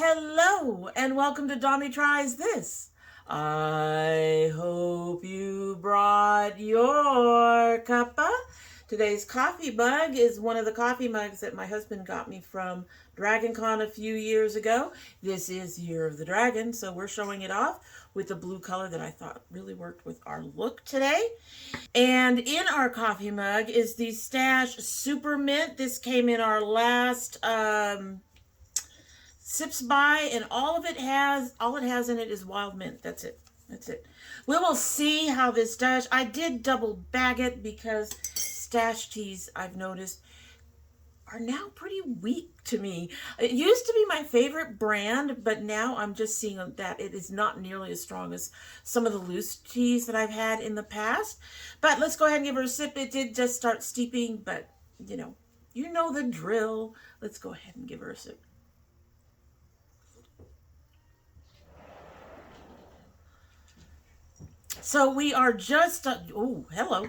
Hello and welcome to domytriesthis. I hope you brought your cuppa. Today's coffee mug is one of the coffee mugs that my husband got me from DragonCon a few years ago. This is Year of the Dragon, so we're showing it off with the blue color that I thought really worked with our look today. And in our coffee mug is the Stash Super Mint. This came in our last Sips by, and all it has in it is wild mint. That's it. We will see how this does. I did double bag it because Stash teas, I've noticed, are now pretty weak to me. It used to be my favorite brand, but now I'm just seeing that it is not nearly as strong as some of the loose teas that I've had in the past. But let's go ahead and give her a sip. It did just start steeping, but you know the drill. Let's go ahead and give her a sip. So we are just, oh, hello.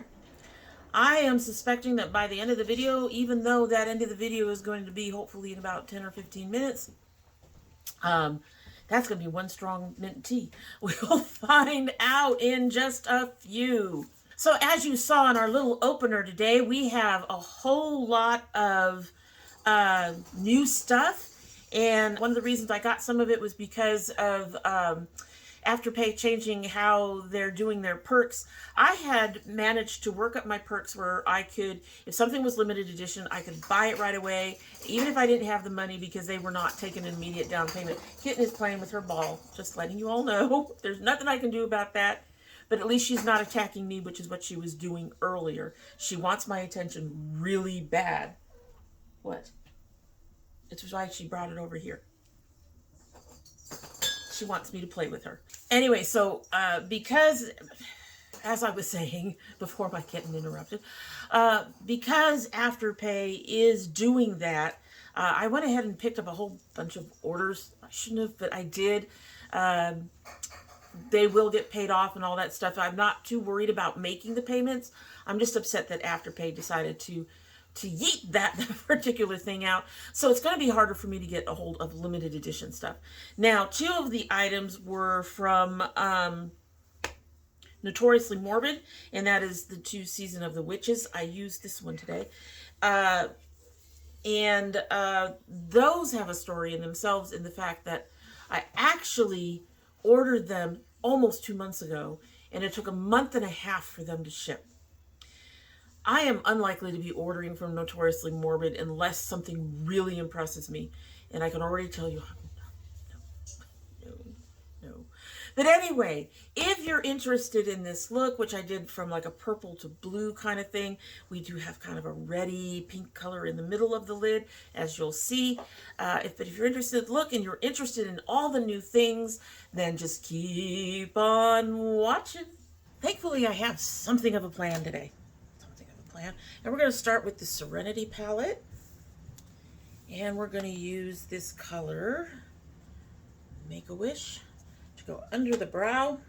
I am suspecting that by the end of the video, even though that end of the video is going to be hopefully in about 10 or 15 minutes, that's going to be one strong mint tea. We'll find out in just a few. So as you saw in our little opener today, we have a whole lot of new stuff. And one of the reasons I got some of it was because of Afterpay changing how they're doing their perks. I had managed to work up my perks where I could, if something was limited edition, I could buy it right away, even if I didn't have the money, because they were not taking an immediate down payment. Kitten is playing with her ball, just letting you all know. There's nothing I can do about that, but at least she's not attacking me, which is what she was doing earlier. She wants my attention really bad. What? It's why she brought it over here. She wants me to play with her. Anyway, so because, as I was saying before my kitten interrupted, because Afterpay is doing that, I went ahead and picked up a whole bunch of orders. I shouldn't have, but I did. They will get paid off and all that stuff. I'm not too worried about making the payments. I'm just upset that Afterpay decided to yeet that particular thing out. So it's going to be harder for me to get a hold of limited edition stuff. Now, two of the items were from Notoriously Morbid, and that is the 2 Season of the Witches. I used this one today. And those have a story in themselves, in the fact that I actually ordered them almost 2 months ago, and it took a month and a half for them to ship. I am unlikely to be ordering from Notoriously Morbid unless something really impresses me. And I can already tell you, no. But anyway, if you're interested in this look, which I did from like a purple to blue kind of thing, we do have kind of a reddy pink color in the middle of the lid, as you'll see. But if you're interested, look, and you're interested in all the new things, then just keep on watching. Thankfully, I have something of a plan today. And we're going to start with the Serenity palette, and we're going to use this color, Make-A-Wish, to go under the brow.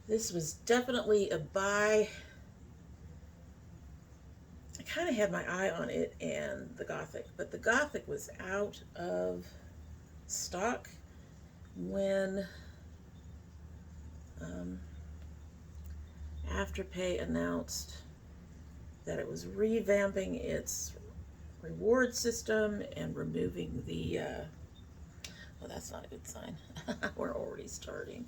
This was definitely a buy. I kind of had my eye on it and the Gothic, but the Gothic was out of stock when Afterpay announced that it was revamping its reward system and removing the, well, that's not a good sign. We're already starting.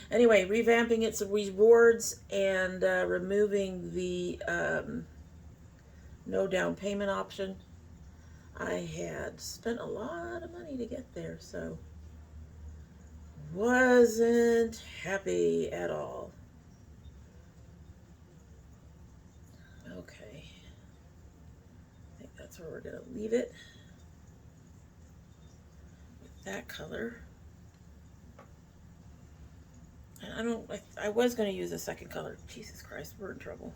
Anyway, revamping its rewards and removing the no down payment option. I had spent a lot of money to get there, so wasn't happy at all. Okay, I think that's where we're gonna leave it with that color. And I was gonna use a second color. Jesus Christ, we're in trouble.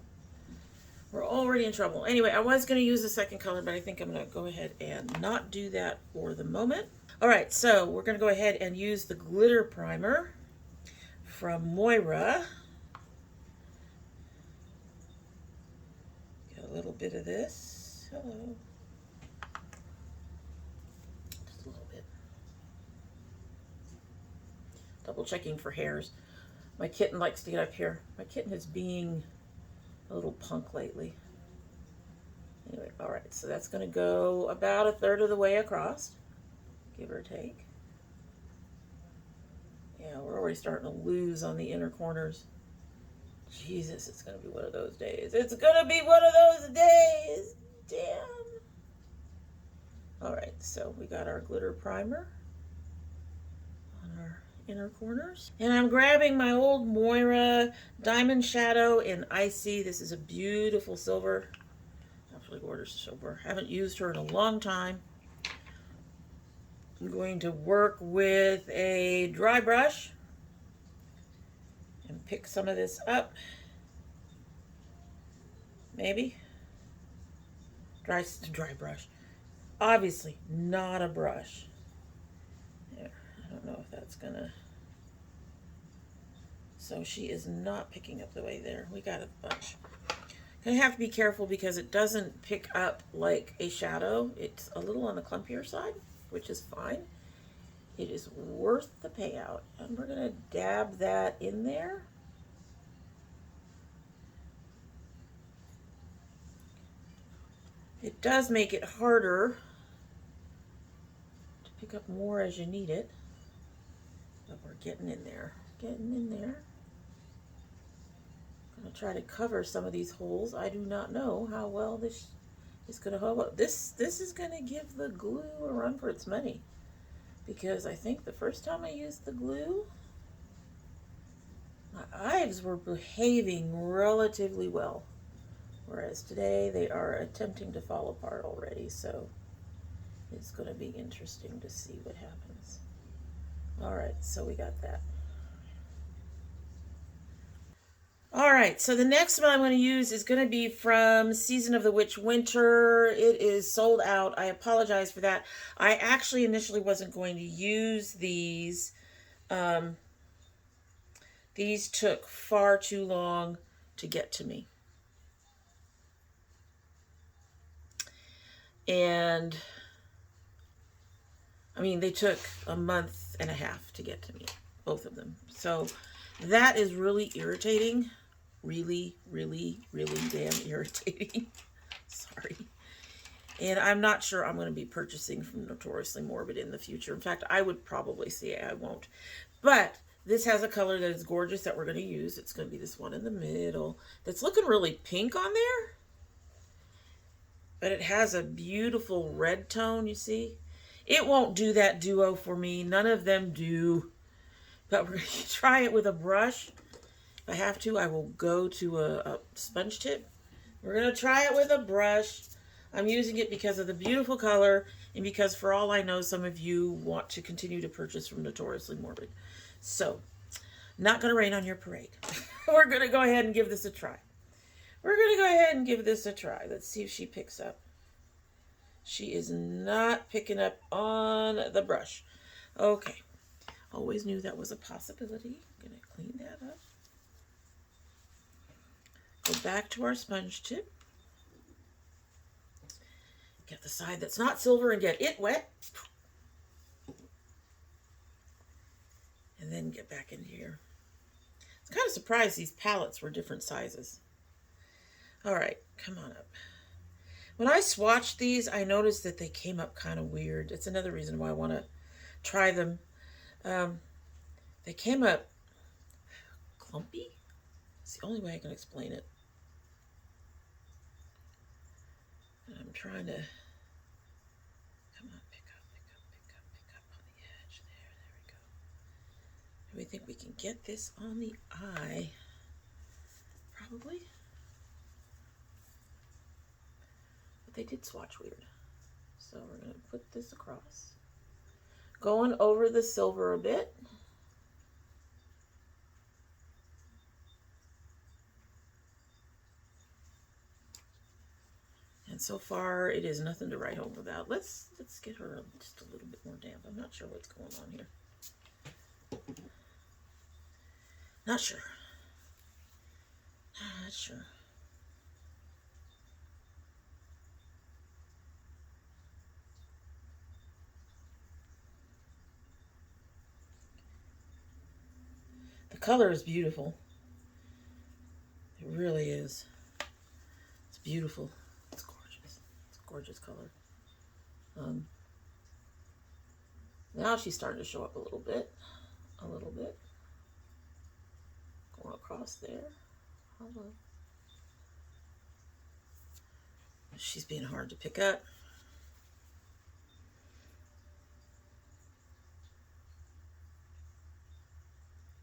We're already in trouble. Anyway, I was going to use the second color, but I think I'm going to go ahead and not do that for the moment. All right, so we're going to go ahead and use the glitter primer. from Moira. Get a little bit of this. Hello. Just a little bit. Double checking for hairs. My kitten likes to get up here. My kitten is being a little punk lately. Anyway, all right, so that's going to go about 1/3 of the way across, give or take. Yeah, we're already starting to lose on the inner corners. Jesus, it's going to be one of those days. It's going to be one of those days. Damn. All right, so we got our glitter primer on our inner corners. And I'm grabbing my old Moira Diamond Shadow in Icy. This is a beautiful silver. Absolutely gorgeous silver. Haven't used her in a long time. I'm going to work with a dry brush and pick some of this up. Maybe. Dry brush. Obviously not a brush. There. I don't know if that's gonna... So she is not picking up the way there. We got a bunch. Gonna have to be careful because it doesn't pick up like a shadow. It's a little on the clumpier side, which is fine. It is worth the payout. And we're gonna dab that in there. It does make it harder to pick up more as you need it, but we're getting in there, getting in there. I'm gonna try to cover some of these holes. I do not know how well this is gonna hold up. This is gonna give the glue a run for its money, because I think the first time I used the glue, my eyes were behaving relatively well. Whereas today they are attempting to fall apart already, so it's going to be interesting to see what happens. All right, so we got that. All right, so the next one I'm going to use is going to be from Season of the Witch Winter. It is sold out. I apologize for that. I actually initially wasn't going to use these. These took far too long to get to me. And I mean, they took a month and a half to get to me, both of them. So that is really irritating. Really, really, really damn irritating. Sorry. And I'm not sure I'm going to be purchasing from Notoriously Morbid in the future. In fact, I would probably say I won't. But this has a color that is gorgeous that we're going to use. It's going to be this one in the middle that's looking really pink on there. But it has a beautiful red tone, you see. It won't do that duo for me. None of them do. But we're going to try it with a brush. If I have to, I will go to a sponge tip. We're going to try it with a brush. I'm using it because of the beautiful color and because, for all I know, some of you want to continue to purchase from Notoriously Morbid. So, not going to rain on your parade. We're going to go ahead and give this a try. We're going to go ahead and give this a try. Let's see if she picks up. She is not picking up on the brush. Okay. Always knew that was a possibility. I'm going to clean that up. Go back to our sponge tip. Get the side that's not silver and get it wet. And then get back in here. I was kind of surprised these palettes were different sizes. All right, come on up. When I swatched these, I noticed that they came up kind of weird. It's another reason why I want to try them. They came up clumpy. It's the only way I can explain it. And I'm trying to, come on, pick up on the edge. There we go. Do we think we can get this on the eye? Probably. But they did swatch weird. So we're going to put this across. Going over the silver a bit. And so far, it is nothing to write home about. Let's get her just a little bit more damp. I'm not sure what's going on here. Not sure. Not sure. The color is beautiful. It really is. It's beautiful. It's gorgeous. It's a gorgeous color. Now she's starting to show up a little bit. A little bit. Going across there. Hello. She's being hard to pick up.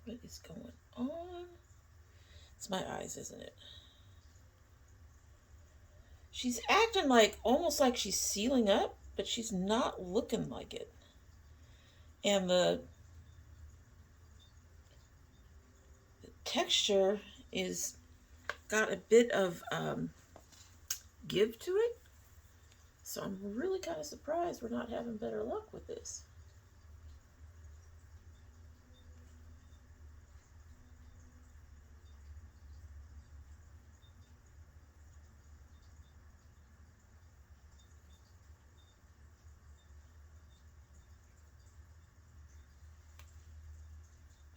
What is going on? It's my eyes, isn't it? She's acting like, almost like she's sealing up, but she's not looking like it. And the texture is got a bit of give to it. So I'm really kind of surprised we're not having better luck with this.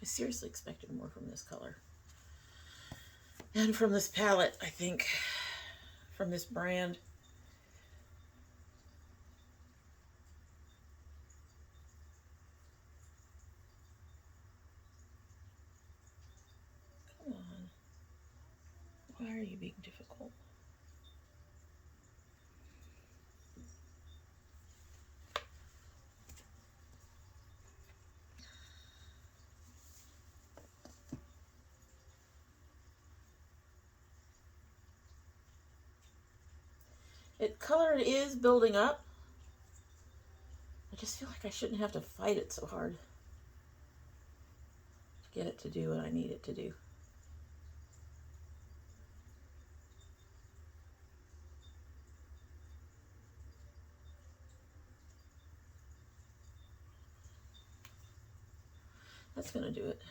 I seriously expected more from this color. And from this palette, I think. From this brand. Come on. Why are you being difficult? Color is building up. I just feel like I shouldn't have to fight it so hard to get it to do what I need it to do. That's gonna do it.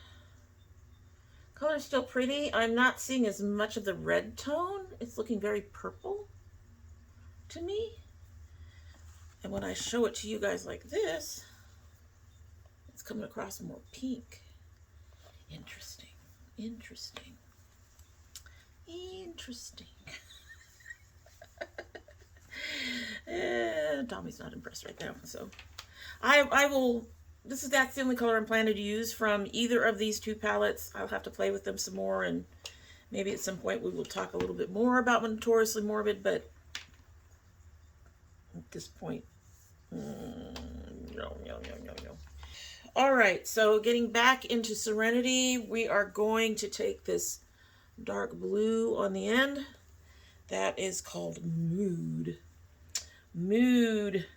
Color's still pretty. I'm not seeing as much of the red tone. It's looking very purple to me. And when I show it to you guys like this, it's coming across more pink. Interesting. Interesting. Interesting. Tommy's not impressed right now, so I will. That's the only color I'm planning to use from either of these two palettes. I'll have to play with them some more, and maybe at some point we will talk a little bit more about Notoriously Morbid, but at this point, no. All right, so getting back into Serenity, we are going to take this dark blue on the end. That is called Mood. Mood.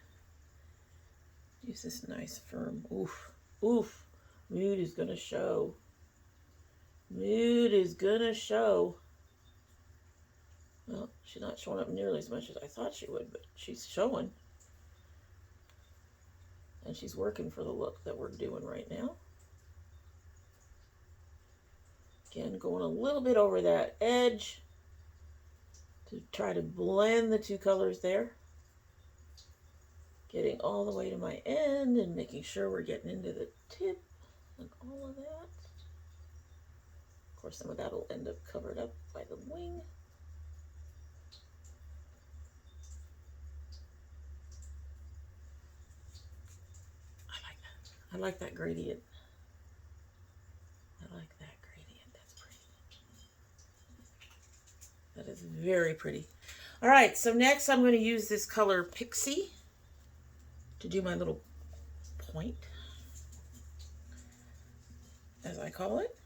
Use this nice firm. Oof. Oof. Mood is going to show. Mood is going to show. Well, she's not showing up nearly as much as I thought she would, but she's showing. And she's working for the look that we're doing right now. Again, going a little bit over that edge to try to blend the two colors there. Getting all the way to my end and making sure we're getting into the tip and all of that. Of course, some of that will end up covered up by the wing. I like that gradient. I like that gradient. That's pretty. That is very pretty. All right, so next I'm going to use this color Pixie to do my little point, as I call it.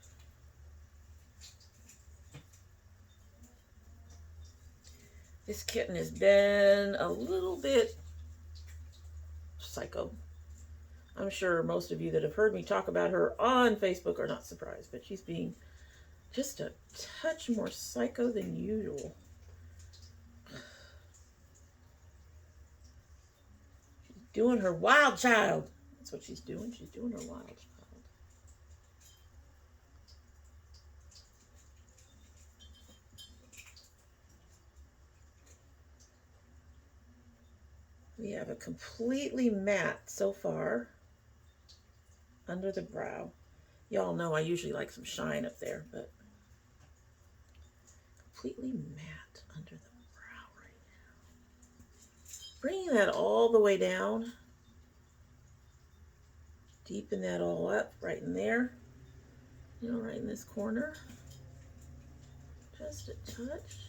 This kitten has been a little bit psycho. I'm sure most of you that have heard me talk about her on Facebook are not surprised, but she's being just a touch more psycho than usual. She's doing her wild child. That's what she's doing. She's doing her wild child. We have a completely matte so far under the brow. Y'all know I usually like some shine up there, but completely matte under the brow right now. Bringing that all the way down. Deepen that all up right in there. You know, right in this corner. Just a touch.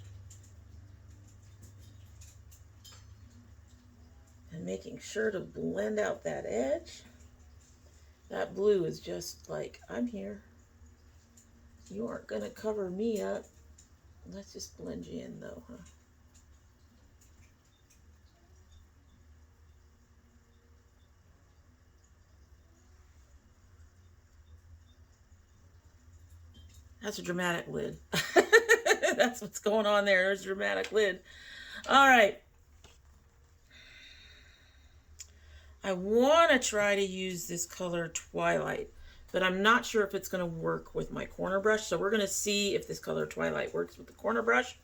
And making sure to blend out that edge. That blue is just like, I'm here. You aren't going to cover me up. Let's just blend you in though, huh? That's a dramatic lid. That's what's going on there. There's a dramatic lid. All right. I want to try to use this color Twilight, but I'm not sure if it's going to work with my corner brush. So we're going to see if this color Twilight works with the corner brush.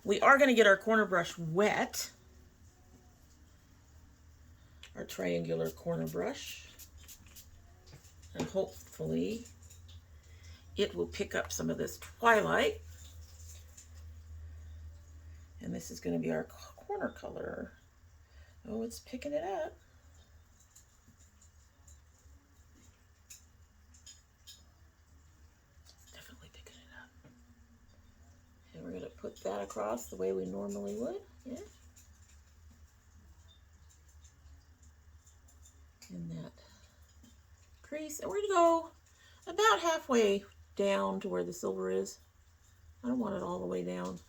We are going to get our corner brush wet. Our triangular corner brush. And hopefully it will pick up some of this Twilight. And this is going to be our corner color. Oh, it's picking it up. Definitely picking it up. And we're going to put that across the way we normally would. Yeah. In that crease. And we're going to go about halfway down to where the silver is. I don't want it all the way down.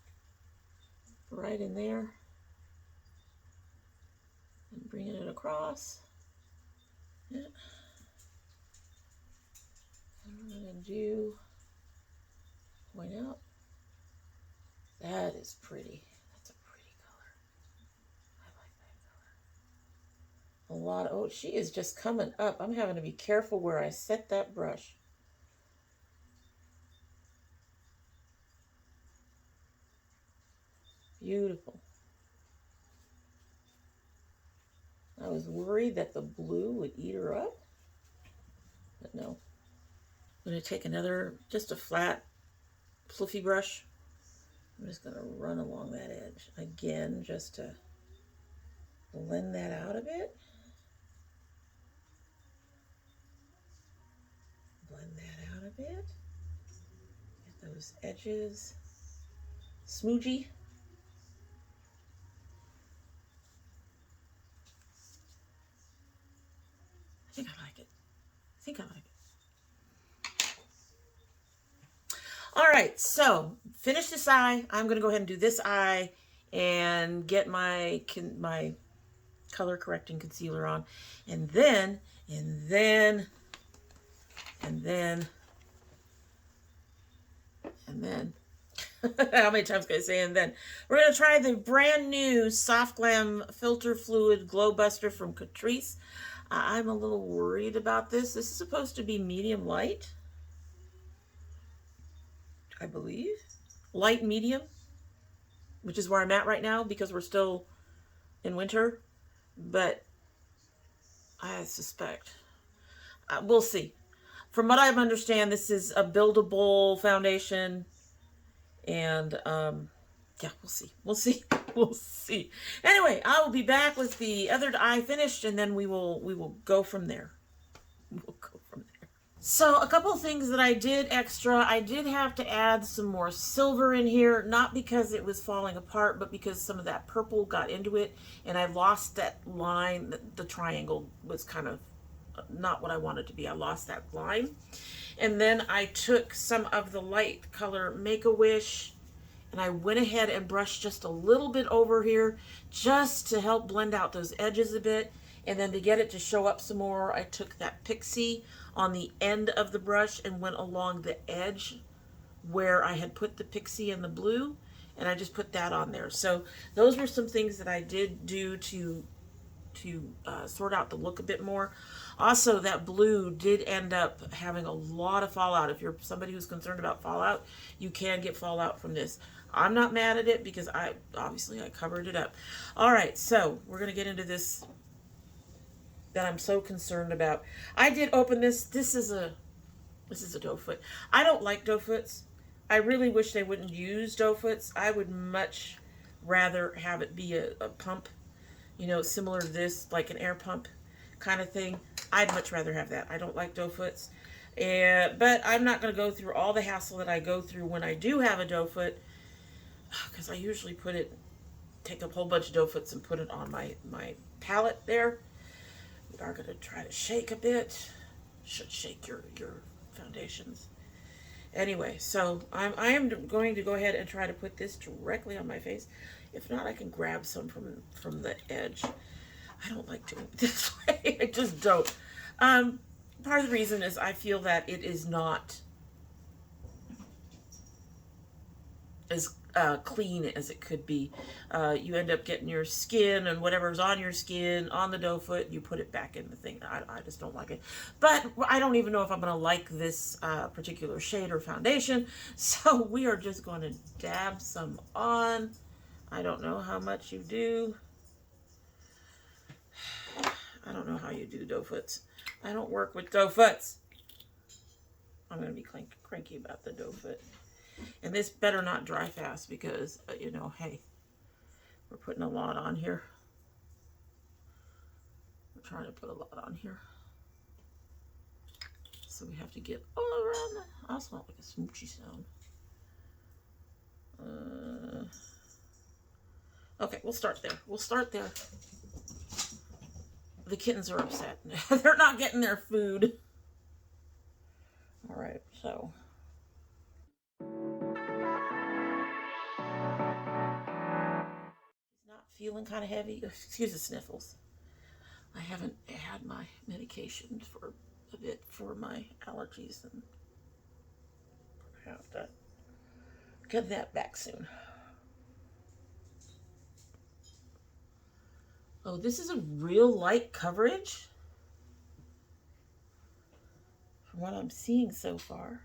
Right in there. And bringing it across. Yeah. And we're going to do, point out. That is pretty. That's a pretty color. I like that color. A lot of, oh, she is just coming up. I'm having to be careful where I set that brush. Beautiful. I was worried that the blue would eat her up, but no. I'm going to take another, just a flat, fluffy brush. I'm just going to run along that edge again, just to blend that out a bit. Blend that out a bit. Get those edges smoochy. I think I like it. I think I like it. All right, so finish this eye. I'm going to go ahead and do this eye and get my color correcting concealer on. And then, how many times can I say and then? We're going to try the brand new Soft Glam Filter Fluid Glow Buster from Catrice. I'm a little worried about this. This is supposed to be medium light, I believe. Light medium, which is where I'm at right now because we're still in winter. But I suspect. We'll see. From what I understand, this is a buildable foundation. And yeah, we'll see. We'll see. We'll see. Anyway, I will be back with the other eye finished, and then we will go from there. We'll go from there. So a couple of things that I did extra. I did have to add some more silver in here, not because it was falling apart, but because some of that purple got into it, and I lost that line. The triangle was kind of not what I wanted to be. I lost that line. And then I took some of the light color Make-A-Wish, and I went ahead and brushed just a little bit over here just to help blend out those edges a bit. And then to get it to show up some more, I took that Pixie on the end of the brush and went along the edge where I had put the Pixie in the blue, and I just put that on there. So those were some things that I did do to sort out the look a bit more. Also, that blue did end up having a lot of fallout. If you're somebody who's concerned about fallout, you can get fallout from this. I'm not mad at it because I covered it up. All right, so we're going to get into this that I'm so concerned about. I did open this. This is a doe foot. I don't like doe foots. I really wish they wouldn't use doe foots. I would much rather have it be a pump, you know, similar to this, like an air pump kind of thing. I'd much rather have that. I don't like doe foots. But I'm not going to go through all the hassle that I go through when I do have a doe foot, because I usually take a whole bunch of doe foots and put it on my palette there. We are going to try to shake a bit. Should shake your foundations. Anyway, so I am going to go ahead and try to put this directly on my face. If not, I can grab some from the edge. I don't like doing it this way. I just don't. Part of the reason is I feel that it is not as clean as it could be. You end up getting your skin and whatever's on your skin on the doe foot, you put it back in the thing. I just don't like it. But I don't even know if I'm going to like this particular shade or foundation. So we are just going to dab some on. I don't know how much you do. I don't know how you do doe foots. I don't work with doe foots. I'm going to be cranky about the doe foot. And this better not dry fast because, you know, hey, we're putting a lot on here. We're trying to put a lot on here. So we have to get all around that. I also don't like a smoochy sound. Okay, we'll start there. We'll start there. The kittens are upset. They're not getting their food. All right, so... feeling kind of heavy. Excuse the sniffles. I haven't had my medication for a bit for my allergies, and I have to get that back soon. Oh, this is a real light coverage from what I'm seeing so far.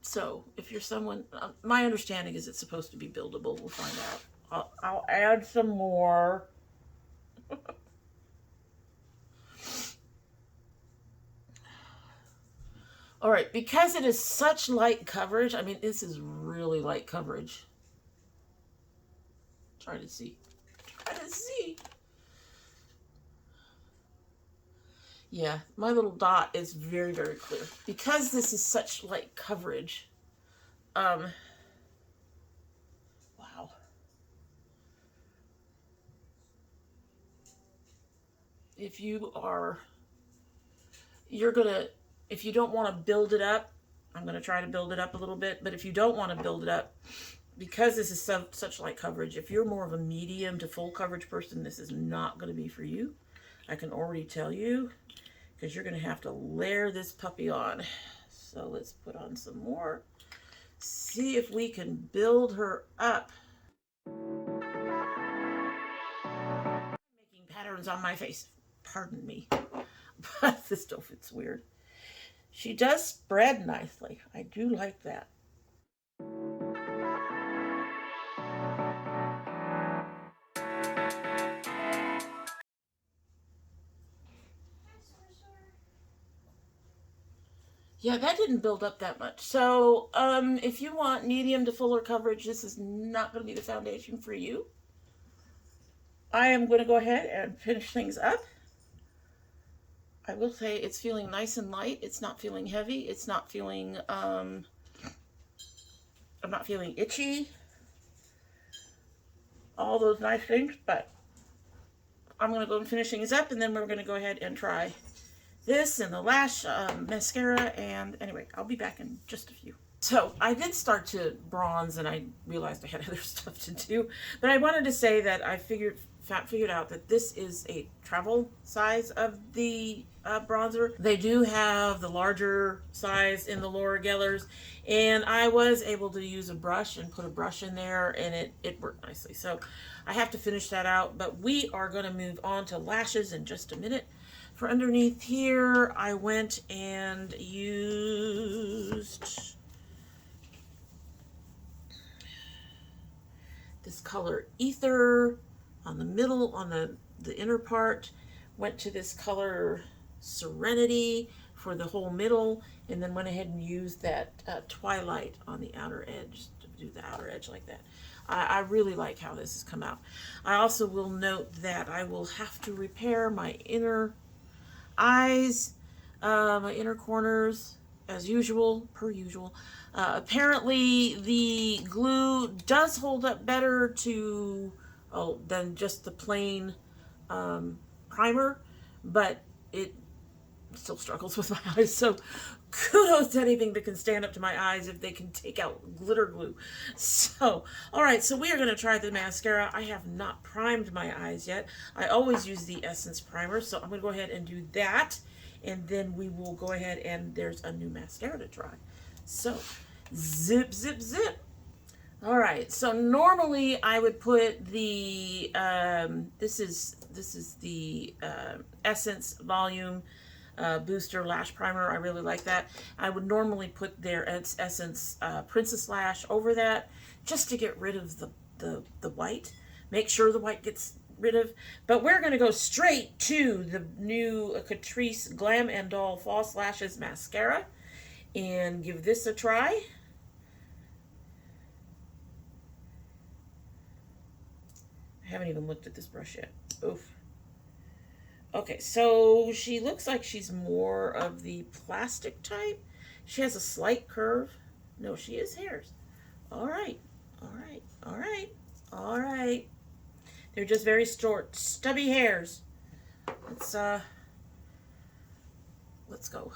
So, if you're someone, my understanding is it's supposed to be buildable. We'll find out. I'll add some more. All right, because it is such light coverage, I mean, this is really light coverage. Try to see. Try to see. Yeah, my little dot is very, very clear. Because this is such light coverage, wow. If you don't want to build it up, I'm going to try to build it up a little bit, but if you don't want to build it up, because this is such light coverage, if you're more of a medium to full coverage person, this is not going to be for you. I can already tell you, because you're going to have to layer this puppy on. So let's put on some more. See if we can build her up. Making patterns on my face. Pardon me. But this stuff, it's weird. She does spread nicely. I do like that. Yeah, that didn't build up that much. So, if you want medium to fuller coverage, this is not going to be the foundation for you. I am going to go ahead and finish things up. I will say it's feeling nice and light. It's not feeling heavy. It's not feeling, I'm not feeling itchy. All those nice things, but I'm going to go and finish things up, and then we're going to go ahead and try this and the lash mascara, and anyway, I'll be back in just a few. So I did start to bronze, and I realized I had other stuff to do, but I wanted to say that I figured out that this is a travel size of the bronzer. They do have the larger size in the Laura Gellers, and I was able to use a brush and put a brush in there, and it worked nicely. So I have to finish that out, but we are going to move on to lashes in just a minute. For underneath here, I went and used this color Ether on the middle, on the inner part. Went to this color Serenity for the whole middle, and then went ahead and used that Twilight on the outer edge to do the outer edge like that. I really like how this has come out. I also will note that I will have to repair my inner eyes, my inner corners, as usual, per usual. Apparently the glue does hold up better than just the plain primer, but it still struggles with my eyes, so kudos to anything that can stand up to my eyes if they can take out glitter glue. So, alright, so we are going to try the mascara. I have not primed my eyes yet. I always use the Essence primer, so I'm going to go ahead and do that, and then we will go ahead and there's a new mascara to try. So, zip, zip, zip. Alright, so normally I would put the, this is the Essence Volume Booster Lash Primer. I really like that. I would normally put their Essence Princess Lash over that just to get rid of the white. Make sure the white gets rid of. But we're going to go straight to the new Catrice Glam and Doll False Lashes Mascara and give this a try. I haven't even looked at this brush yet. Oof. Okay, so she looks like she's more of the plastic type. She has a slight curve. No, she is hairs. All right, all right, all right, all right. They're just very short, stubby hairs. Let's go.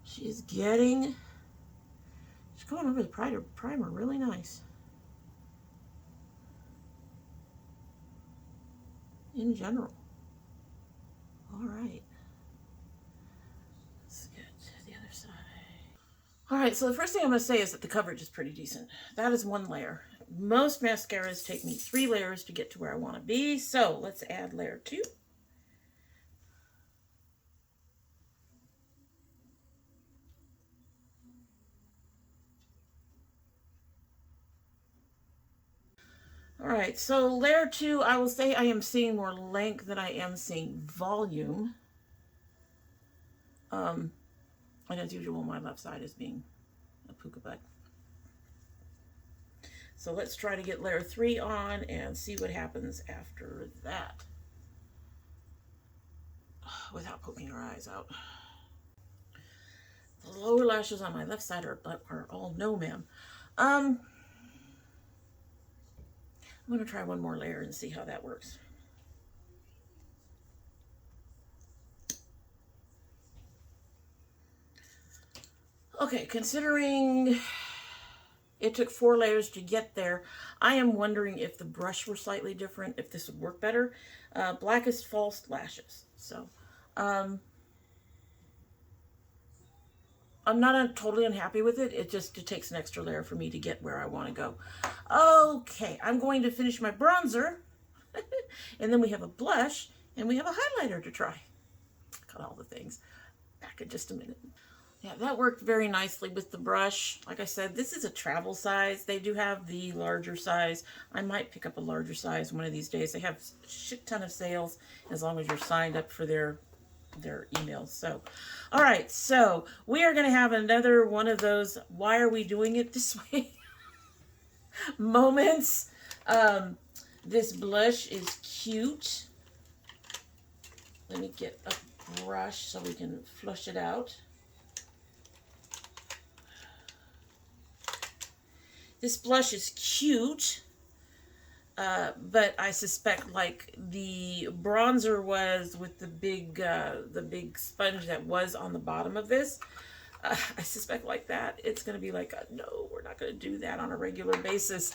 She's going over the primer really nice. In general. All right. Let's get to the other side. All right, so the first thing I'm going to say is that the coverage is pretty decent. That is one layer. Most mascaras take me 3 layers to get to where I want to be. So let's add layer 2. All right, so layer 2, I will say I am seeing more length than I am seeing volume. And as usual, my left side is being a puka butt. So let's try to get layer 3 on and see what happens after that without poking your eyes out. The lower lashes on my left side are all no, ma'am. I'm going to try one more layer and see how that works. Okay, considering it took 4 layers to get there, I am wondering if the brush were slightly different, if this would work better. Blackest False Lashes. So, I'm not totally unhappy with it. It takes an extra layer for me to get where I want to go. Okay, I'm going to finish my bronzer. And then we have a blush, and we have a highlighter to try. Got all the things. Back in just a minute. Yeah, that worked very nicely with the brush. Like I said, this is a travel size. They do have the larger size. I might pick up a larger size one of these days. They have a shit ton of sales as long as you're signed up for their emails. So, all right, so we are going to have another one of those why are we doing it this way moments. This blush is cute. Let me get a brush so we can flush it out. This blush is cute, but I suspect like the bronzer was with the big sponge that was on the bottom of this. I suspect like that, it's going to be like, no, we're not going to do that on a regular basis.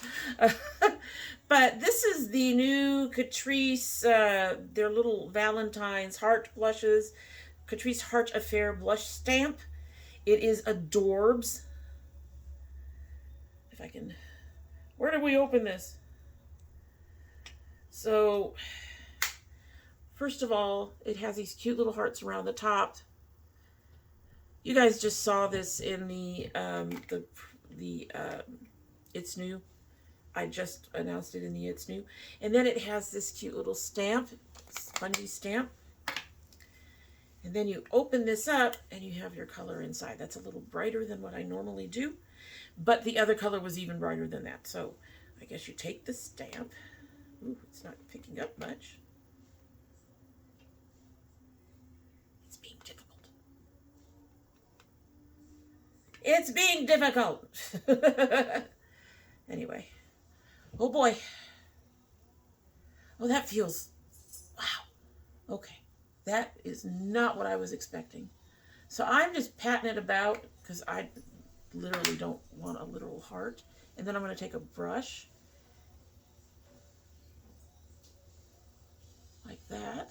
But this is the new Catrice, their little Valentine's Heart blushes. Catrice Heart Affair blush stamp. It is adorbs. If I can, where did we open this? So, First of all, it has these cute little hearts around the top. You guys just saw this in the It's New. I just announced it in the It's New. And then it has this cute little stamp, spongy stamp. And then you open this up and you have your color inside. That's a little brighter than what I normally do. But the other color was even brighter than that. So I guess you take the stamp. Ooh, it's not picking up much. It's being difficult. It's being difficult. Anyway. Oh boy. Oh, that feels... Wow. Okay. That is not what I was expecting. So I'm just patting it about because I literally don't want a literal heart. And then I'm going to take a brush like that.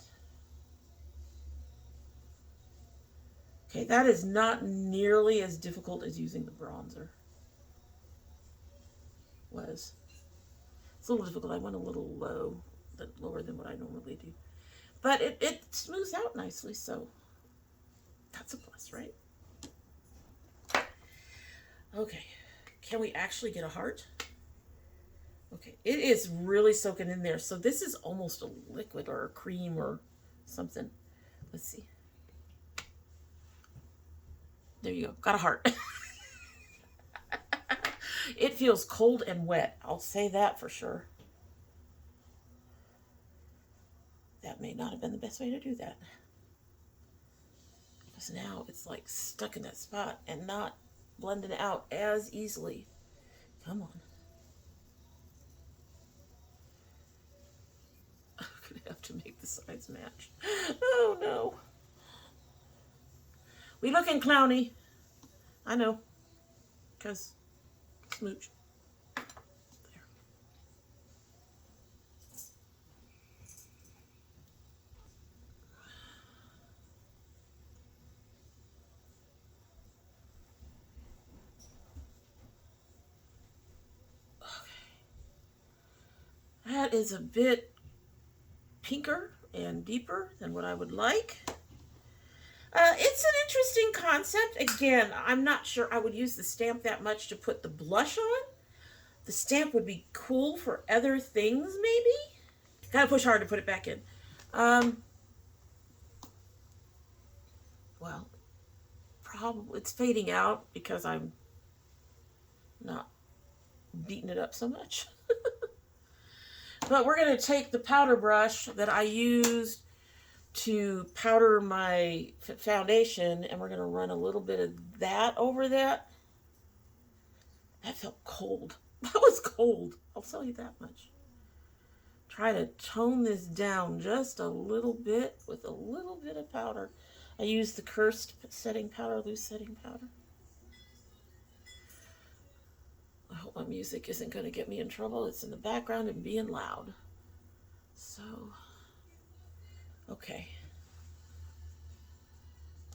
Okay, that is not nearly as difficult as using the bronzer was. It's a little difficult. I went a little low, lower than what I normally do. But it smooths out nicely, so that's a plus, right? Okay, can we actually get a heart? Okay, it is really soaking in there. So this is almost a liquid or a cream or something. Let's see. There you go, got a heart. It feels cold and wet. I'll say that for sure. That may not have been the best way to do that. Because now it's like stuck in that spot and not blending out as easily. Come on. I'm going to have to make the sides match. Oh no. We looking clowny. I know. Because smooch. There. That is a bit pinker and deeper than what I would like. It's an interesting concept. Again, I'm not sure I would use the stamp that much to put the blush on. The stamp would be cool for other things, maybe. Gotta push hard to put it back in. Well, probably it's fading out because I'm not beating it up so much. But we're going to take the powder brush that I used to powder my foundation, and we're going to run a little bit of that over that. That felt cold. That was cold. I'll tell you that much. Try to tone this down just a little bit with a little bit of powder. I used the Cursed setting powder, loose setting powder. I hope my music isn't going to get me in trouble. It's in the background and being loud. So, okay.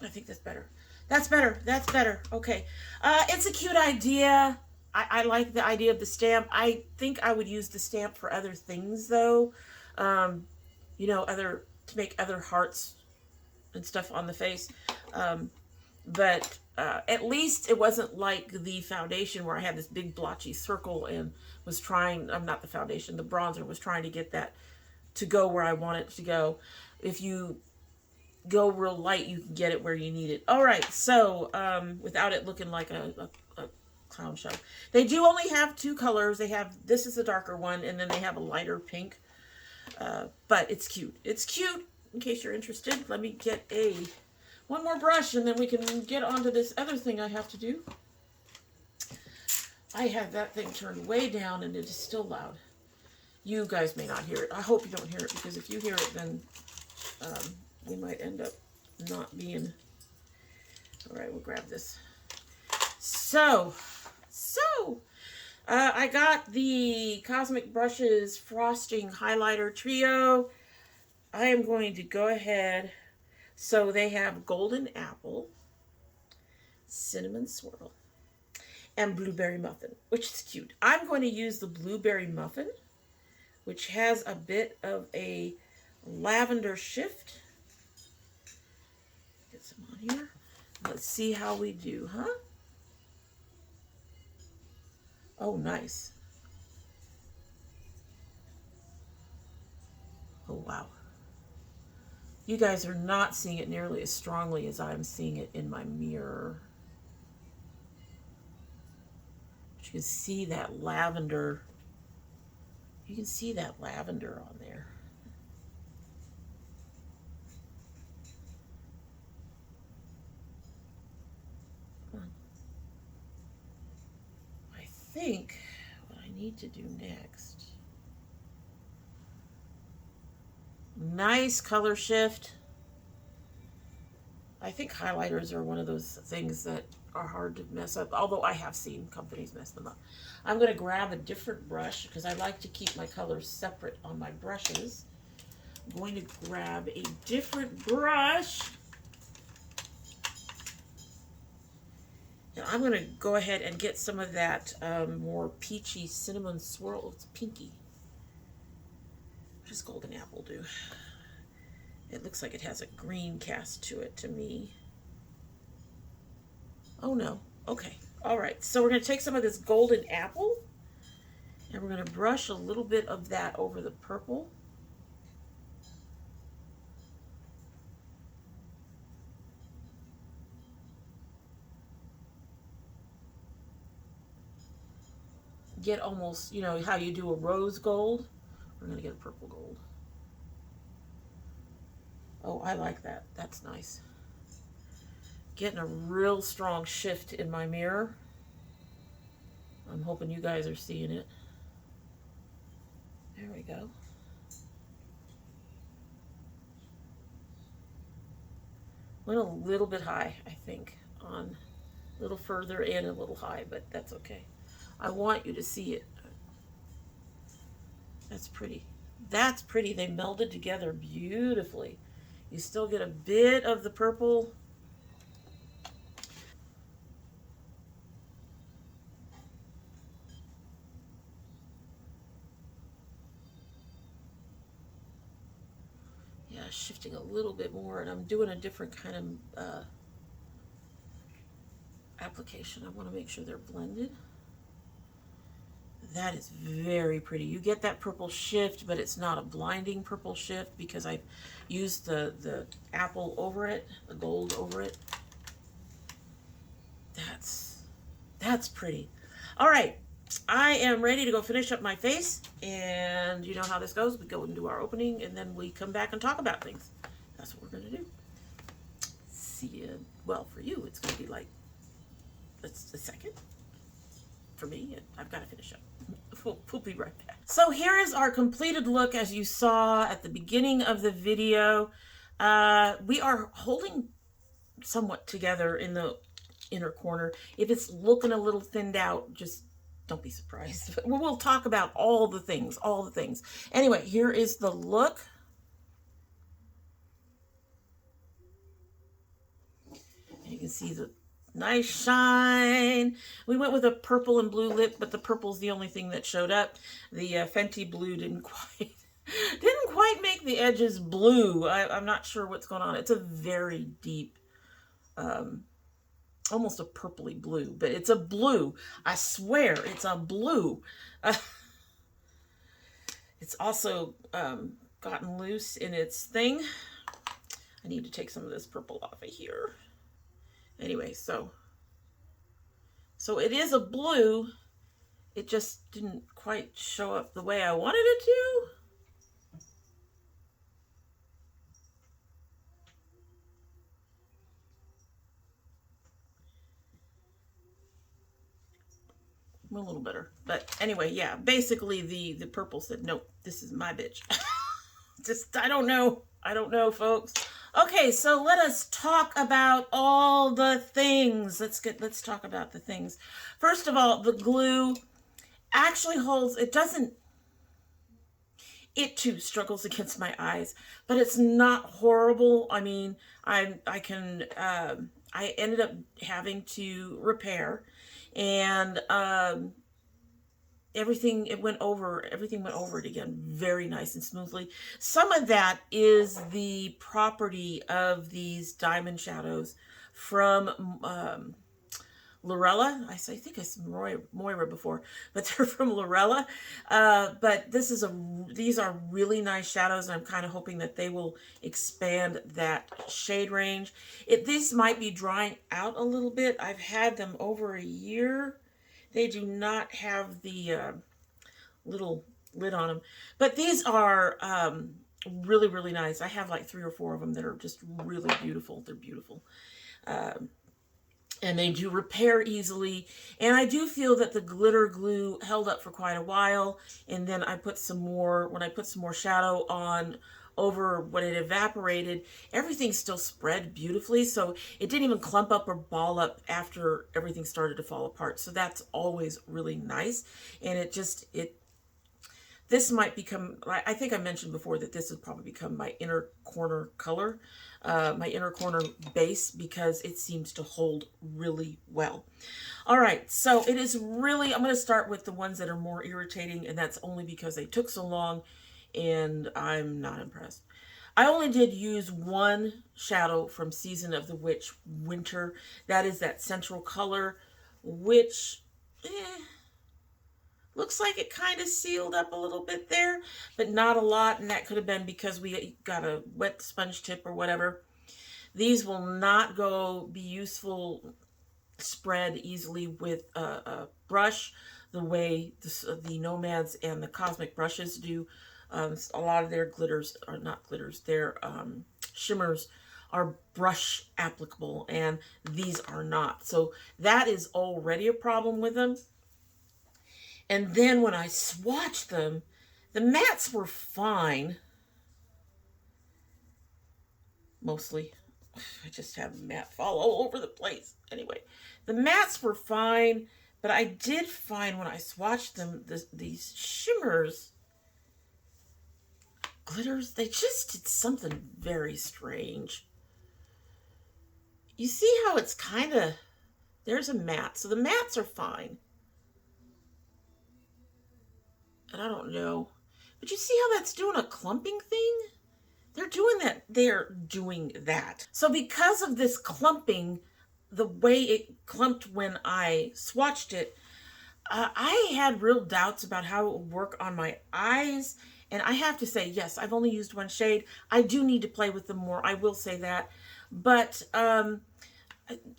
I think that's better. That's better. That's better. Okay. It's a cute idea. I like the idea of the stamp. I think I would use the stamp for other things, though. You know, to make other hearts and stuff on the face. But at least it wasn't like the foundation where I had this big blotchy circle and was trying, not the foundation, the bronzer was trying to get that to go where I want it to go. If you go real light, you can get it where you need it. All right, so without it looking like a clown show. They do only have two colors. They have, this is the darker one, and then they have a lighter pink. But it's cute. It's cute, in case you're interested. Let me get one more brush, and then we can get onto this other thing I have to do. I have that thing turned way down, and it is still loud. You guys may not hear it. I hope you don't hear it, because if you hear it, then we might end up not being... All right, we'll grab this. So, I got the Cosmic Brushes Frosting Highlighter Trio. I am going to go ahead. So they have Golden Apple, Cinnamon Swirl, and Blueberry Muffin, which is cute. I'm going to use the Blueberry Muffin, which has a bit of a lavender shift. Get some on here. Let's see how we do, huh? Oh, nice. Oh, wow. You guys are not seeing it nearly as strongly as I'm seeing it in my mirror. But you can see that lavender. You can see that lavender on there. I think what I need to do next. Nice color shift. I think highlighters are one of those things that are hard to mess up, although I have seen companies mess them up. I'm going to grab a different brush because I like to keep my colors separate on my brushes. I'm going to grab a different brush. And I'm going to go ahead and get some of that more peachy cinnamon swirl. It's pinky. What does golden apple do? It looks like it has a green cast to it to me. Oh no. Okay. All right. So we're going to take some of this golden apple and we're going to brush a little bit of that over the purple. Get almost, you know, how you do a rose gold. We're going to get a purple gold. Oh, I like that. That's nice. Getting a real strong shift in my mirror. I'm hoping you guys are seeing it. There we go. Went a little bit high, I think, on a little further and a little high, but that's okay. I want you to see it. That's pretty. That's pretty. They melded together beautifully. You still get a bit of the purple. Yeah, shifting a little bit more, and I'm doing a different kind of application. I want to make sure they're blended. That is very pretty. You get that purple shift, but it's not a blinding purple shift because I've used the apple over it, the gold over it. That's pretty. All right, I am ready to go finish up my face, and you know how this goes. We go and do our opening, and then we come back and talk about things. That's what we're going to do. See you. Well, for you, it's going to be like a second. For me, I've got to finish up. We'll be right back. So here is our completed look. As you saw at the beginning of the video, we are holding somewhat together in the inner corner. If it's looking a little thinned out, just don't be surprised. We'll talk about all the things, Anyway, here is the look. And you can see the nice shine. We went with a purple and blue lip, but the purple's the only thing that showed up. The Fenty blue didn't quite make the edges blue. I'm not sure what's going on. It's a very deep, almost a purpley blue, but it's a blue. I swear it's a blue. It's also gotten loose in its thing. I need to take some of this purple off of here. Anyway, so it is a blue. It just didn't quite show up the way I wanted it to. A little better. But anyway, yeah, basically the purple said, nope, this is my bitch. Just, I don't know, folks. Okay, so let us talk about all the things. Let's talk about the things. First of all, the glue actually holds, it too struggles against my eyes, but it's not horrible. I mean, I ended up having to repair, and everything went over it again very nice and smoothly. Some of that is the property of these diamond shadows from Lorella. I think I said Moira before, but they're from Lorella. But these are really nice shadows, and I'm kind of hoping that they will expand that shade range. These might be drying out a little bit. I've had them over a year. They do not have the little lid on them, but these are really, really nice. I have like 3 or 4 of them that are just really beautiful. They're beautiful. And they do repair easily. And I do feel that the glitter glue held up for quite a while. And then I put some more, when I put some more shadow on over when it evaporated, everything still spread beautifully. So it didn't even clump up or ball up after everything started to fall apart. So that's always really nice. And this might become, I think I mentioned before that this has probably become my inner corner color, my inner corner base, because it seems to hold really well. All right, so it is really, I'm going to start with the ones that are more irritating, and that's only because they took so long, and I'm not impressed. I only did use one shadow from Season of the Witch Winter. That is that central color, which... looks like it kind of sealed up a little bit there, but not a lot, and that could have been because we got a wet sponge tip or whatever. These will not be useful spread easily with a brush the way the Nomads and the Cosmic brushes do. A lot of their glitters are not glitters, their shimmers are brush applicable, and these are not. So that is already a problem with them. And then when I swatched them, the mattes were fine. Mostly. I just have matte fall all over the place. Anyway, the mattes were fine, but I did find when I swatched them, these shimmers, glitters, they just did something very strange. You see how it's kind of, there's a matte. So the mattes are fine. And I don't know. But you see how that's doing a clumping thing? They're doing that. They're doing that. So because of this clumping, the way it clumped when I swatched it, I had real doubts about how it would work on my eyes. And I have to say, yes, I've only used one shade. I do need to play with them more. I will say that. But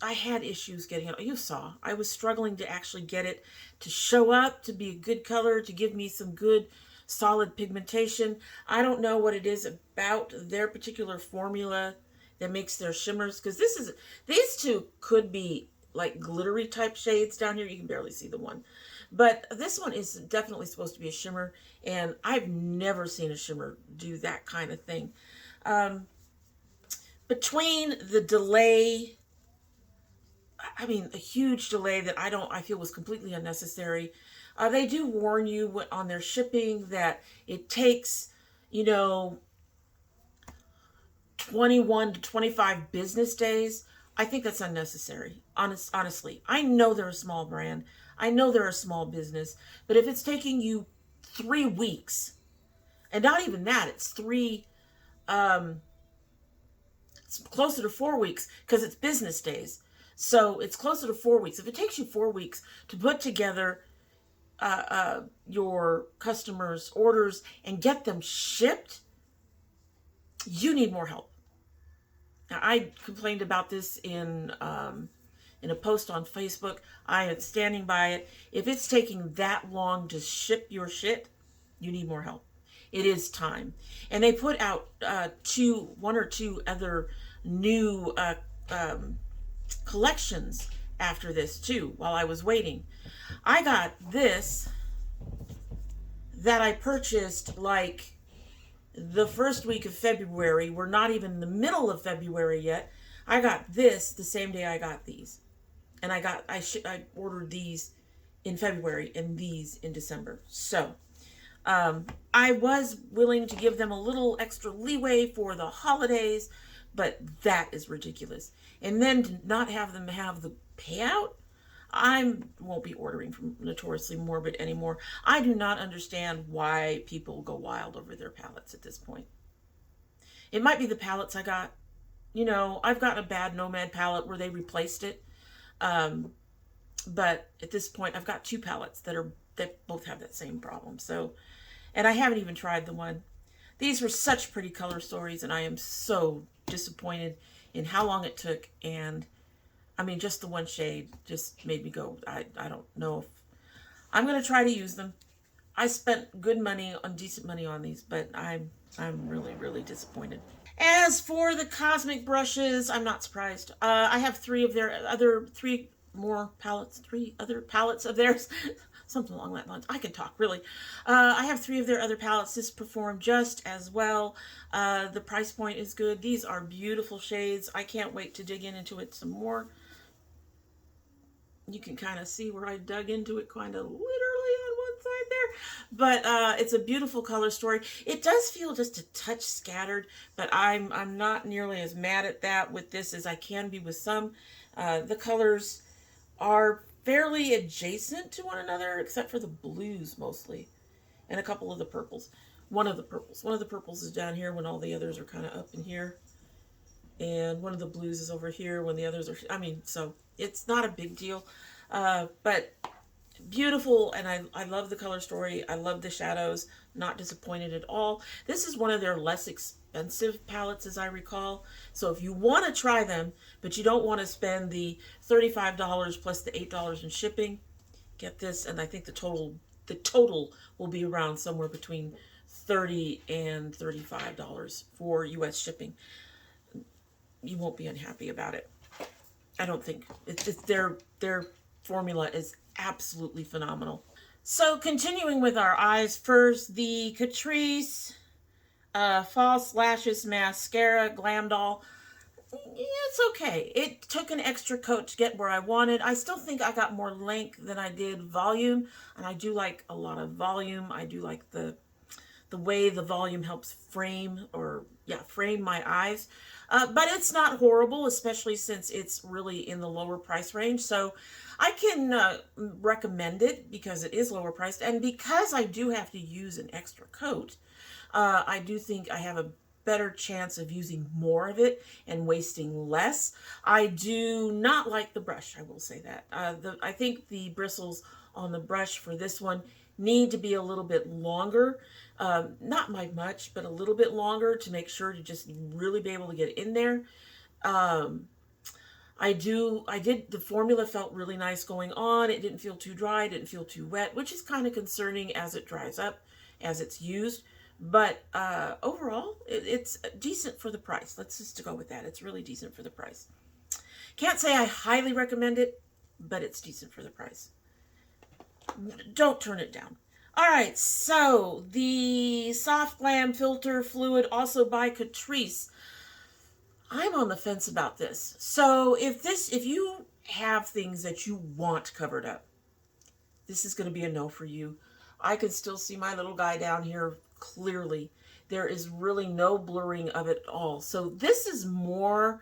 I had issues getting it. You saw, I was struggling to actually get it to show up, to be a good color, to give me some good solid pigmentation. I don't know what it is about their particular formula that makes their shimmers, because these two could be like glittery type shades down here. You can barely see the one, but this one is definitely supposed to be a shimmer, and I've never seen a shimmer do that kind of thing. Between the delay, I mean, a huge delay that I feel was completely unnecessary. They do warn you on their shipping that it takes, 21 to 25 business days. I think that's unnecessary. Honestly, I know they're a small brand. I know they're a small business, but if it's taking you 3 weeks, and not even that, it's it's closer to 4 weeks because it's business days. So it's closer to 4 weeks. If it takes you 4 weeks to put together your customers' orders and get them shipped, you need more help. Now, I complained about this in a post on Facebook. I am standing by it. If it's taking that long to ship your shit, you need more help. It is time. And they put out 1 or 2 other new collections after this too, while I was waiting. I got this that I purchased like the first week of February. We're not even in the middle of February yet. I got this the same day I got these. And I ordered these in February and these in December. So I was willing to give them a little extra leeway for the holidays, but that is ridiculous. And then to not have them have the payout, I won't be ordering from Notoriously Morbid anymore. I do not understand why people go wild over their palettes at this point. It might be the palettes I got. You know, I've gotten a bad Nomad palette where they replaced it. But at this point, I've got two palettes that both have that same problem. So, and I haven't even tried the one. These were such pretty color stories, and I am so disappointed in how long it took. And I mean, just the one shade just made me go, I don't know if I'm going to try to use them. I spent good money on decent money on these, but I'm really, really disappointed. As for the Cosmic brushes, I'm not surprised. I have three other palettes of theirs. Something along that line. I can talk, really. I have three of their other palettes. This performed just as well. The price point is good. These are beautiful shades. I can't wait to dig into it some more. You can kind of see where I dug into it kind of literally on one side there. But it's a beautiful color story. It does feel just a touch scattered, but I'm not nearly as mad at that with this as I can be with some. The colors are fairly adjacent to one another, except for the blues mostly, and a couple of the purples. One of the purples is down here when all the others are kind of up in here. And one of the blues is over here when the others are, I mean, so it's not a big deal. But beautiful, and I love the color story. I love the shadows. Not disappointed at all. This is one of their less expensive palettes, as I recall. So if you want to try them, but you don't want to spend the $35 plus the $8 in shipping, get this, and I think the total will be around somewhere between $30 and $35 for US shipping. You won't be unhappy about it. I don't think. It's their formula is absolutely phenomenal. So continuing with our eyes, first the Catrice False Lashes Mascara Glam Doll. It's okay. It took an extra coat to get where I wanted. I still think I got more length than I did volume, and I do like a lot of volume. I do like the way the volume helps frame my eyes. But it's not horrible, especially since it's really in the lower price range. So I can recommend it because it is lower priced. And because I do have to use an extra coat, I do think I have a better chance of using more of it and wasting less. I do not like the brush, I will say that. I think the bristles on the brush for this one need to be a little bit longer. Not by much, but a little bit longer to make sure to just really be able to get in there. The formula felt really nice going on. It didn't feel too dry, it didn't feel too wet, which is kind of concerning as it dries up, as it's used. But overall, it's decent for the price. Let's just go with that. It's really decent for the price. Can't say I highly recommend it, but it's decent for the price. Don't turn it down. All right, so the Soft Glam Filter Fluid, also by Catrice. I'm on the fence about this. So if you have things that you want covered up, this is going to be a no for you. I can still see my little guy down here clearly. There is really no blurring of it at all. So this is more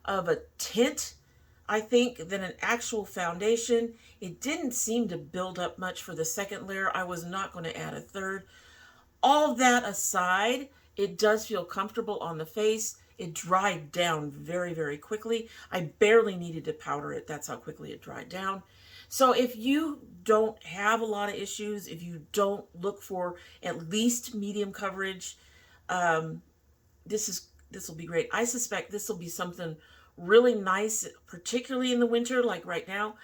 of a tint, I think, than an actual foundation. It didn't seem to build up much for the second layer. I was not going to add a third. All that aside, it does feel comfortable on the face. It dried down very, very quickly. I barely needed to powder it. That's how quickly it dried down. So if you don't have a lot of issues, if you don't look for at least medium coverage, this will be great. I suspect this will be something really nice, particularly in the winter, like right now.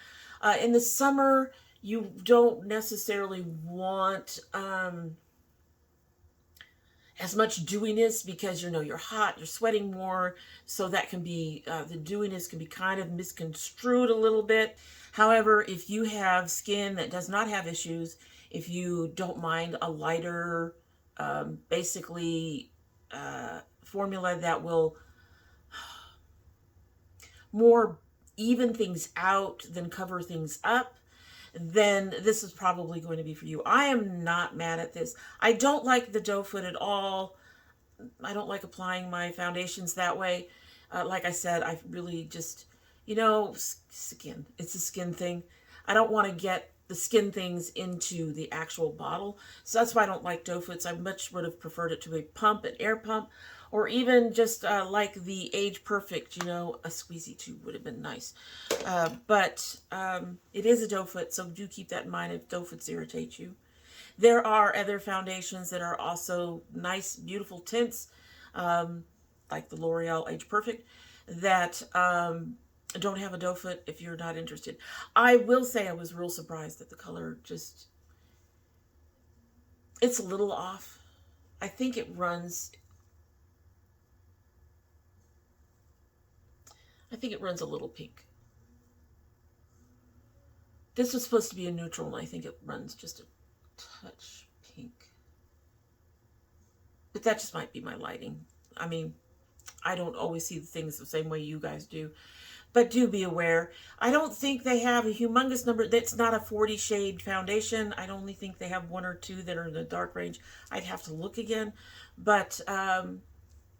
In the summer, you don't necessarily want as much dewiness because you're hot, you're sweating more, so that can be the dewiness can be kind of misconstrued a little bit. However, if you have skin that does not have issues, if you don't mind a lighter, formula that will more even things out than cover things up, then this is probably going to be for you. I am not mad at this. I don't like the doe foot at all. I don't like applying my foundations that way. Like I said, I really just, skin. It's a skin thing. I don't want to get the skin things into the actual bottle. So that's why I don't like doe foots. I much would have preferred it to a pump, an air pump, or even just like the Age Perfect, you know, a squeezy tube would have been nice. But it is a doe foot, so do keep that in mind if doe foots irritate you. There are other foundations that are also nice, beautiful tints, like the L'Oreal Age Perfect, that don't have a doe foot if you're not interested. I will say I was real surprised that the color just, it's a little off. I think it runs, a little pink. This was supposed to be a neutral, and I think it runs just a touch pink. But that just might be my lighting. I mean, I don't always see the things the same way you guys do. But do be aware. I don't think they have a humongous number. That's not a 40 shade foundation. I only think they have 1 or 2 that are in the dark range. I'd have to look again. But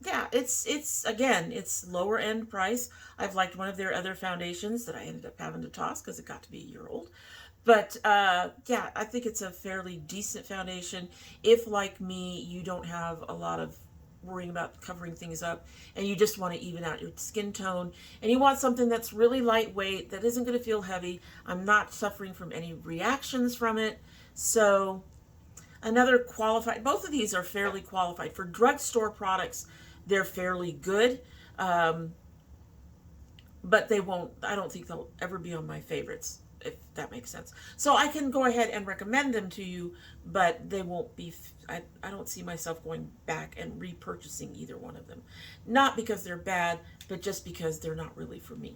yeah, it's again, it's lower end price. I've liked one of their other foundations that I ended up having to toss because it got to be a year old. But yeah, I think it's a fairly decent foundation. If, like me, you don't have a lot of worrying about covering things up and you just want to even out your skin tone and you want something that's really lightweight, that isn't going to feel heavy. I'm not suffering from any reactions from it. So another qualified, both of these are fairly qualified. For drugstore products, they're fairly good. But they won't, I don't think they'll ever be on my favorites, if that makes sense. So I can go ahead and recommend them to you, but they won't be, I don't see myself going back and repurchasing either one of them. Not because they're bad, but just because they're not really for me.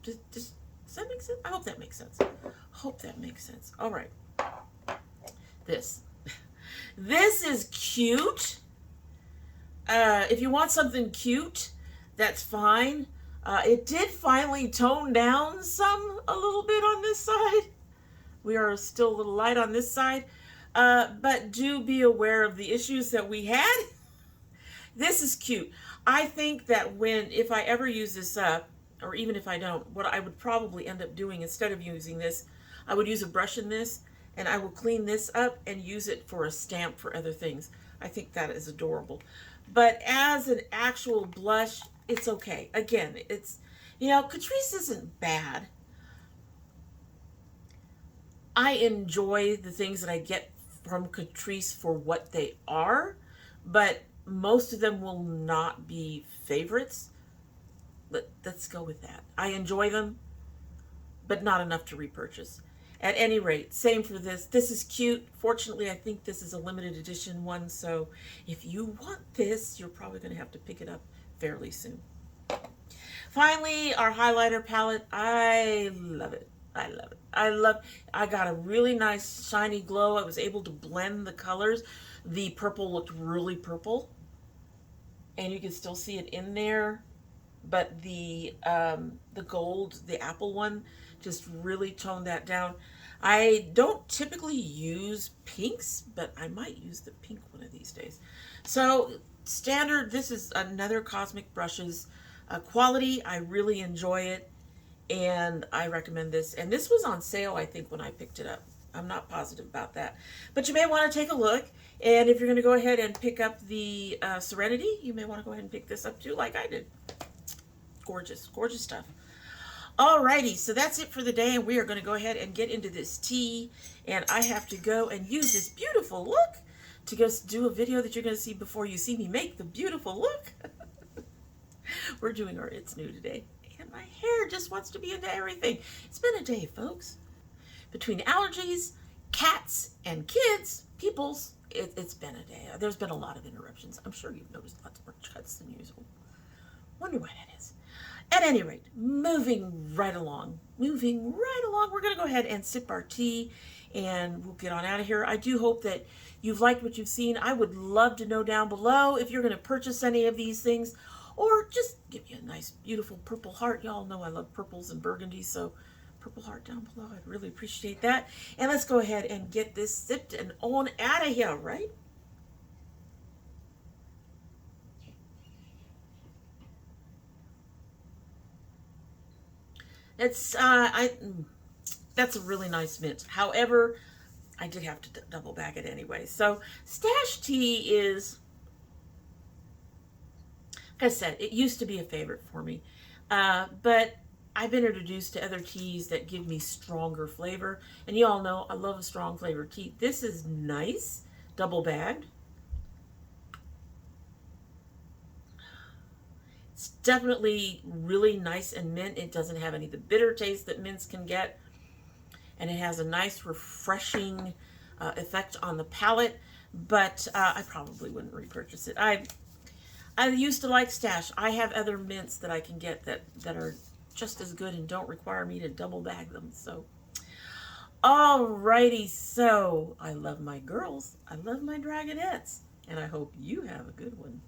Does that make sense? I hope that makes sense. Hope that makes sense. All right. This. This is cute. If you want something cute, that's fine. It did finally tone down a little bit on this side. We are still a little light on this side. But do be aware of the issues that we had. This is cute. I think that if I ever use this up, or even if I don't, what I would probably end up doing instead of using this, I would use a brush in this, and I will clean this up and use it for a stamp for other things. I think that is adorable. But as an actual blush, it's okay. Again, it's, you know, Catrice isn't bad. I enjoy the things that I get from Catrice for what they are, but most of them will not be favorites. Let's go with that. I enjoy them, but not enough to repurchase. At any rate, same for this. This is cute. Fortunately, I think this is a limited edition one, so if you want this, you're probably going to have to pick it up fairly soon. Finally, our highlighter palette. I love it. I love it. I got a really nice shiny glow. I was able to blend the colors. The purple looked really purple, and you can still see it in there. But the gold, the apple one, just really toned that down. I don't typically use pinks, but I might use the pink one of these days. So standard, this is another Cosmic Brushes quality. I really enjoy it, and I recommend this. And this was on sale, I think, when I picked it up. I'm not positive about that. But you may want to take a look. And if you're going to go ahead and pick up the Serenity, you may want to go ahead and pick this up too, like I did. Gorgeous, gorgeous stuff. Alrighty, so that's it for the day, and we are going to go ahead and get into this tea. And I have to go and use this beautiful look to go do a video that you're going to see before you see me make the beautiful look. We're doing our It's New today. And my hair just wants to be into everything. It's been a day, folks. Between allergies, cats, and kids, peoples, it's been a day. There's been a lot of interruptions. I'm sure you've noticed lots more cuts than usual. Wonder why that is. At any rate, moving right along, we're going to go ahead and sip our tea, and we'll get on out of here. I do hope that you've liked what you've seen. I would love to know down below if you're going to purchase any of these things, or just give me a nice, beautiful purple heart. Y'all know I love purples and burgundies, so purple heart down below. I'd really appreciate that. And let's go ahead and get this sipped and on out of here, right? It's, That's a really nice mint. However, I did have to double bag it anyway. So stash tea is, like I said, it used to be a favorite for me. But I've been introduced to other teas that give me stronger flavor. And you all know I love a strong flavored tea. This is nice, double bagged. It's definitely really nice and mint. It doesn't have any of the bitter taste that mints can get. And it has a nice refreshing effect on the palate. But I probably wouldn't repurchase it. I used to like Stash. I have other mints that I can get that are just as good and don't require me to double bag them. So, alrighty. So, I love my girls. I love my dragonettes. And I hope you have a good one.